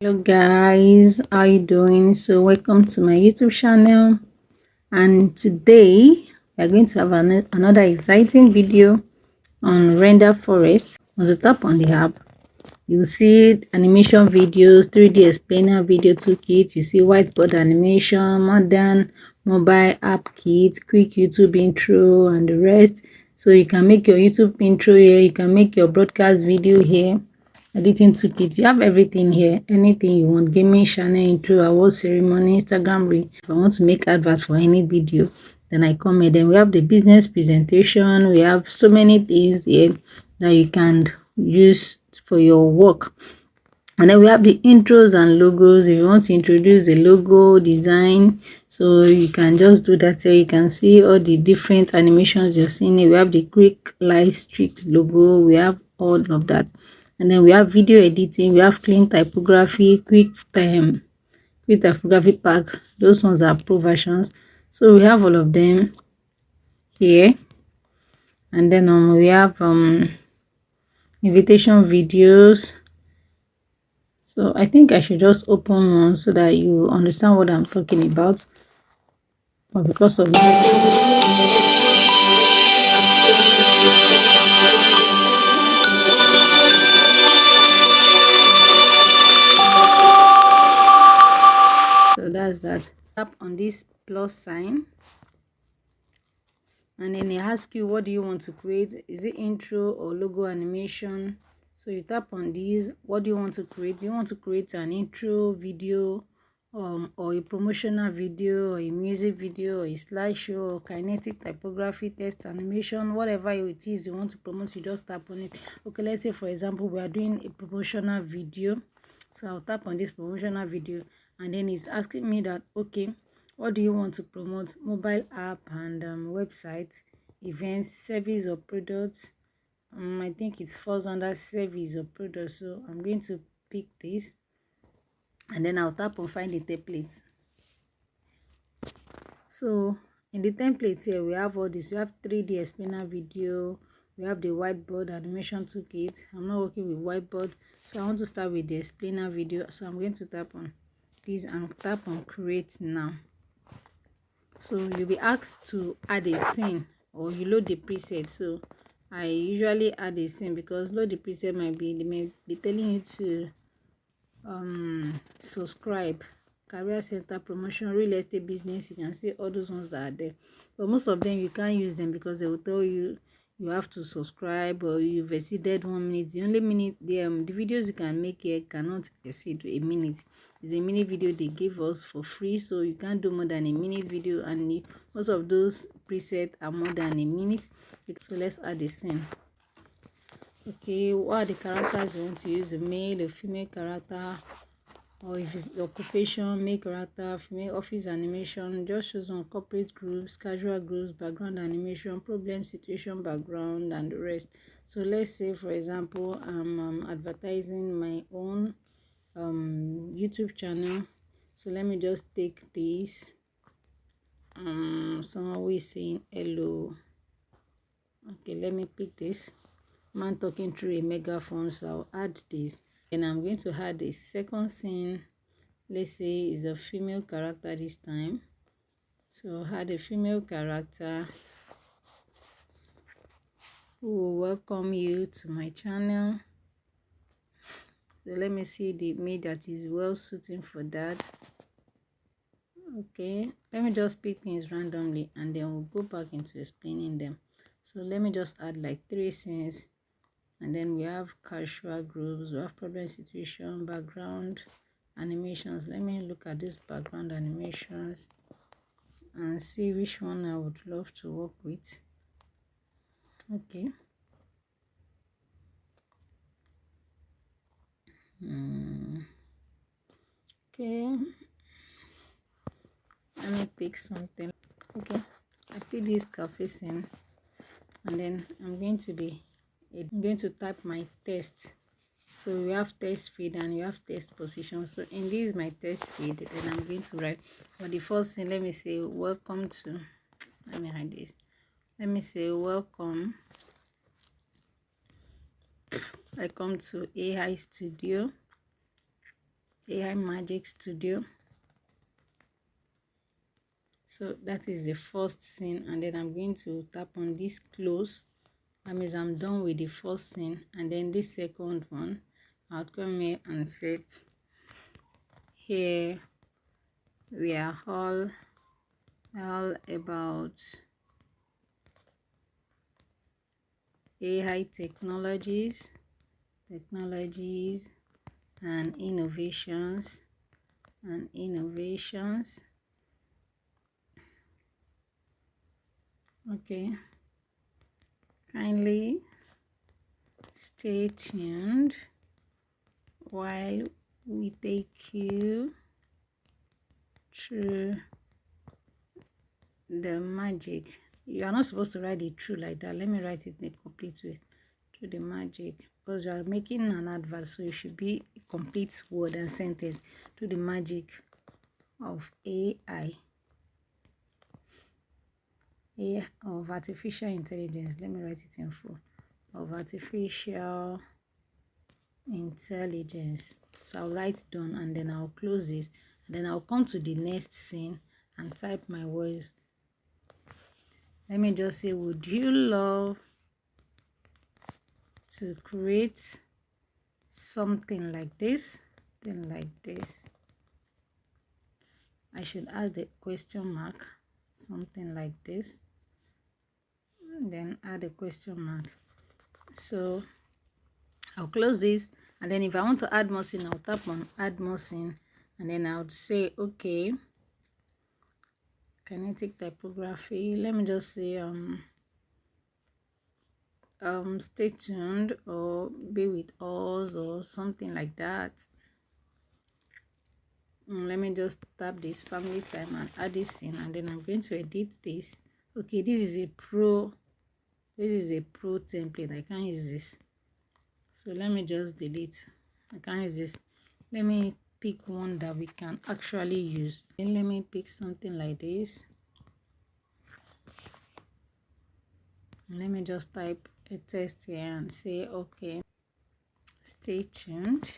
Hello guys, how you doing? So welcome to my YouTube channel, and today we are going to have another exciting video on Renderforest. Once you tap on the app, you see animation videos, 3D explainer video toolkit, you see whiteboard animation, modern mobile app kit, quick YouTube intro, and the rest. So you can make your YouTube intro here, you can make your broadcast video here, editing toolkit. You have everything here, anything you want, gaming channel intro, award ceremony, Instagram reel. If I want to make advert for any video, then I come here. Then we have the business presentation. We have so many things here that you can use for your work. And then we have the intros and logos. If you want to introduce a logo design, so you can just do that here. You can see all the different animations you're seeing here. We have the quick light strict logo. We have all of that. And then we have video editing. We have clean typography, quick typography pack. Those ones are pro versions. So we have all of them here. And then we have invitation videos. So I think I should just open one so that you understand what I'm talking about. But because of so that's that. Tap on this plus sign, and then it asks you, what do you want to create? Is it intro or logo animation? So you tap on these. What do you want to create? Do you want to create an intro video, or a promotional video, or a music video, or a slideshow, or kinetic typography, text animation, whatever it is you want to promote? You just tap on it. Okay, let's say for example we are doing a promotional video, so I'll tap on this promotional video, and then it's asking me that, okay, what do you want to promote? Mobile app and website, events, service or products. I think it falls under service or product, so I'm going to pick this, and then I'll tap on find the template. So in the templates here, we have all this. We have 3D explainer video, we have the whiteboard animation toolkit. I'm not working with whiteboard, so I want to start with the explainer video. So I'm going to tap on this and tap on create now. So you'll be asked to add a scene, or you load the preset. So I usually add a scene because load the preset they may be telling you to subscribe, career center, promotion, real estate business. You can see all those ones that are there, but most of them you can't use them because they will tell you you have to subscribe or you've exceeded 1 minute. The only minute the videos you can make here cannot exceed a minute. It's a minute video they give us for free, so you can't do more than a minute video, and most of those presets are more than a minute. So let's add a scene. Okay, what are the characters you want to use? A male, a female character, or if it's occupation, male character, female, office animation. Just choose on corporate groups, casual groups, background animation, problem situation background, and the rest. So let's say for example I'm advertising my own YouTube channel. So let me just take this. Someone who is saying hello. Okay, let me pick this man talking through a megaphone, so I'll add this. And I'm going to add a second scene. Let's say it's a female character this time, so add a female character who will welcome you to my channel. So let me see the image that is well suiting for that. Okay, let me just pick things randomly and then we'll go back into explaining them. So let me just add like 3 scenes, and then we have casual groups, we have problem situation, background animations. Let me look at these background animations and see which one I would love to work with. Okay. Okay, let me pick something. Okay, I pick this cafe scene, and then I'm going to type my text. So we have text feed and you have text position. So in this my text feed, then I'm going to write for the first thing. Let me say welcome to, let me hide this. Let me say welcome, I come to AI Studio. AI Magic Studio. So that is the first scene, and then I'm going to tap on this close. That means I'm done with the first scene, and then this second one, I'll come here and say, here we are all about AI technologies and innovations. Okay, kindly stay tuned while we take you through the magic. You are not supposed to write it through like that. Let me write it in a complete way. Through the magic, because you are making an advert, so it should be a complete word and sentence. To the magic of AI, of artificial intelligence. Let me write it in full. Of artificial intelligence. So I'll write done, and then I'll close this, and then I'll come to the next scene and type my words. Let me just say, would you love to create something like this? I should add the question mark, something like this, and then add a question mark. So I'll close this, and then if I want to add more scene, I'll tap on add more scene, and then I would say, okay, kinetic typography. Let me just say stay tuned, or be with us, or something like that. Let me just tap this family time and add this in, and then I'm going to edit this. Okay, this is a pro template. I can't use this, so let me just delete. I can't use this. Let me pick one that we can actually use. Then let me pick something like this. Let me just type a text here and say, okay, stay tuned.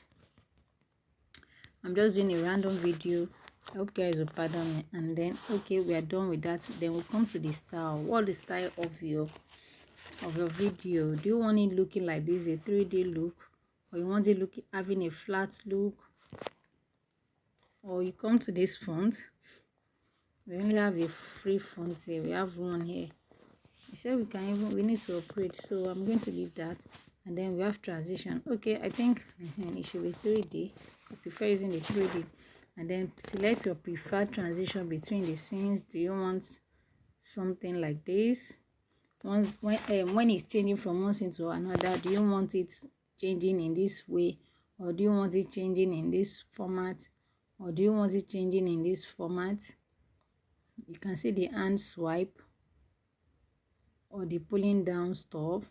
I'm just doing a random video. I hope guys will pardon me. And then, okay, we are done with that. Then we'll come to the style. What is the style of your video? Do you want it looking like this, a 3D look, or you want it having a flat look? Or you come to this font. We only have a free font here. We have one here. I said we need to upgrade, so I'm going to leave that. And then we have transition. Okay, I think it should be 3D. I prefer using the 3D. And then select your preferred transition between the scenes. Do you want something like this? When it's changing from one scene to another, do you want it changing in this way, or do you want it changing in this format, or do you want it changing in this format? You can see the hand swipe, or the pulling down stuff,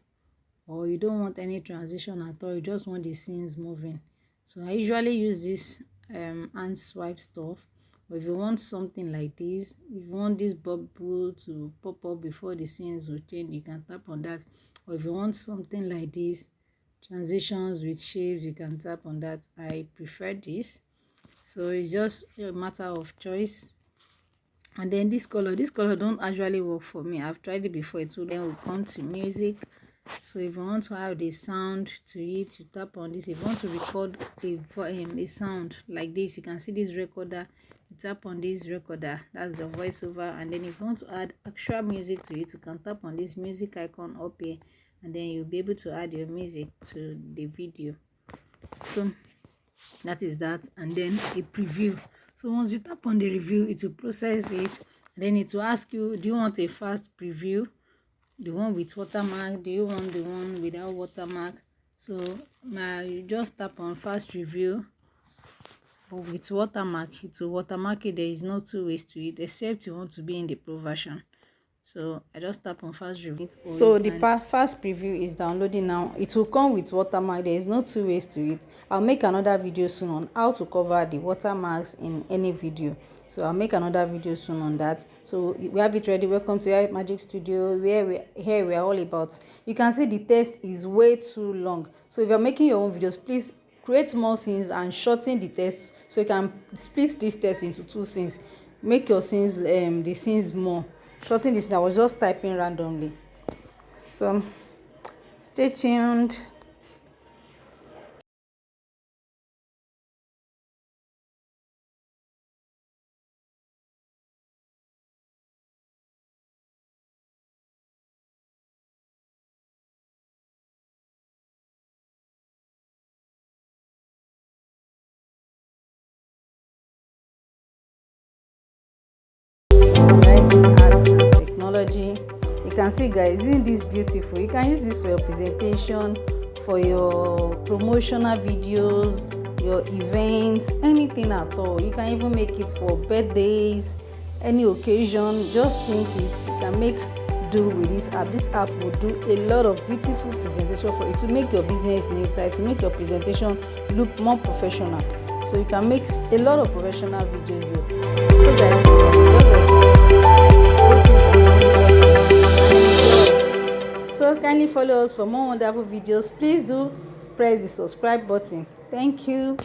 or you don't want any transition at all, you just want the scenes moving. So I usually use this hand swipe stuff. But if you want something like this, if you want this bubble to pop up before the scenes will change, you can tap on that. Or if you want something like this, transitions with shapes, you can tap on that. I prefer this, so it's just a matter of choice. And then this color don't actually work for me. I've tried it before too. Then we come to music. So if you want to have the sound to it, you tap on this. If you want to record a sound like this, you can see this recorder. You tap on this recorder, that's the voiceover. And then if you want to add actual music to it, you can tap on this music icon up here, and then you'll be able to add your music to the video. So that is that. And then a preview. So once you tap on the review, it will process it, and then it will ask you, do you want a fast preview, the one with watermark, do you want the one without watermark? So you just tap on fast review, but with watermark, it will watermark it. There is no two ways to it, except you want to be in the pro version. So I just tap on fast review. So the fast preview is downloading now. It will come with watermark. There is no two ways to it. I'll make another video soon on how to cover the watermarks in any video. So I'll make another video soon on that. So we have it ready. Welcome to AI Magic Studio, where we are all about. You can see the text is way too long. So if you're making your own videos, please create more scenes and shorten the text, so you can split this text into 2 scenes, make your scenes the scenes more, shorten this. I was just typing randomly, so stay tuned. Writing, art and technology. You can see, guys, isn't this beautiful? You can use this for your presentation, for your promotional videos, your events, anything at all. You can even make it for birthdays, any occasion. Just think it. You can make do with this app. This app will do a lot of beautiful presentation for you, to make your business neater, to make your presentation look more professional. So you can make a lot of professional videos here. So guys, so kindly follow us for more wonderful videos. Please do press the subscribe button. Thank you.